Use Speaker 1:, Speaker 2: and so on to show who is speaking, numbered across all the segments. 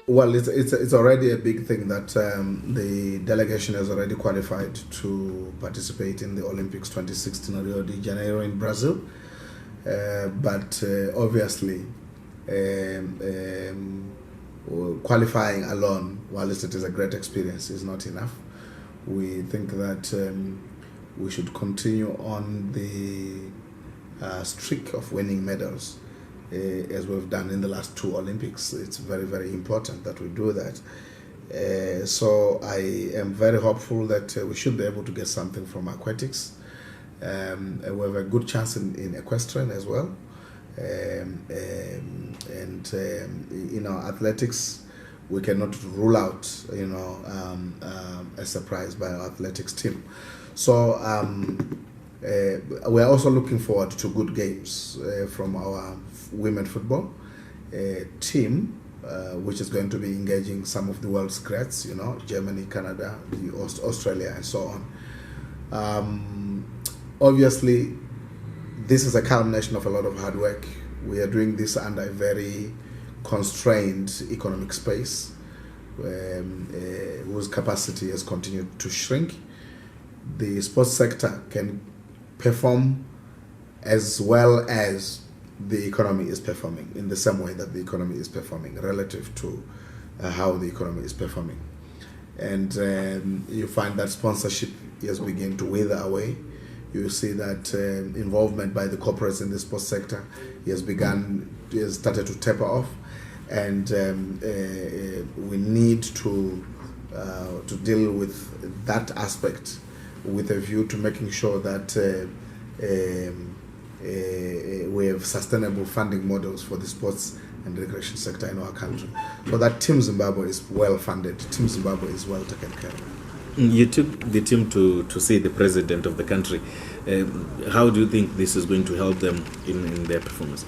Speaker 1: Well, it's already a big thing that the delegation has already qualified to participate in the Olympics 2016 Rio de Janeiro in Brazil. But obviously, qualifying alone, while it is a great experience, is not enough. We think that we should continue on the streak of winning medals as we've done in the last 2 Olympics. It's very, very important that we do that. So I am very hopeful that we should be able to get something from aquatics. We have a good chance in equestrian as well. Athletics, we cannot rule out, a surprise by our athletics team. So we are also looking forward to good games from our women football team, which is going to be engaging some of the world's greats, Germany, Canada, Australia, and so on. Obviously, this is a culmination of a lot of hard work. We are doing this under a very constrained economic space, whose capacity has continued to shrink. The sports sector can perform as well as the economy is performing, in the same way that the economy is performing relative to how the economy is performing. And you find that sponsorship is beginning to wither away. You see that involvement by the corporates in the sports sector has started to taper off, and we need to deal with that aspect with a view to making sure that we have sustainable funding models for the sports and recreation sector in our country, so that Team Zimbabwe is well funded, Team Zimbabwe is well taken care of.
Speaker 2: You took the team to see the president of the country. How do you think this is going to help them in their performance?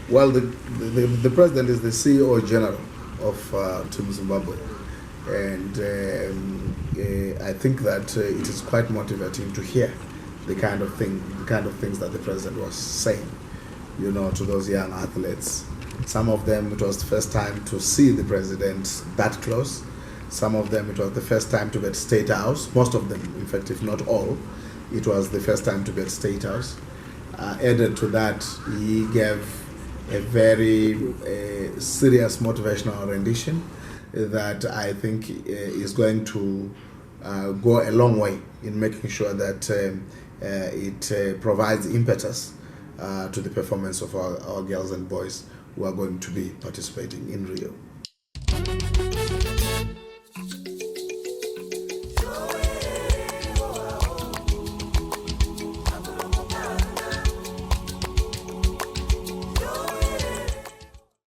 Speaker 1: Well, the president is the CEO General of Team Zimbabwe, and I think that it is quite motivating to hear the kind of things that the president was saying, to those young athletes. Some of them, it was the first time to see the president that close. Some of them, it was the first time to get State House. Most of them, in fact, if not all, it was the first time to get State House. Added to that, he gave a very serious motivational rendition that I think is going to go a long way in making sure that it provides impetus to the performance of our girls and boys who are going to be participating in Rio.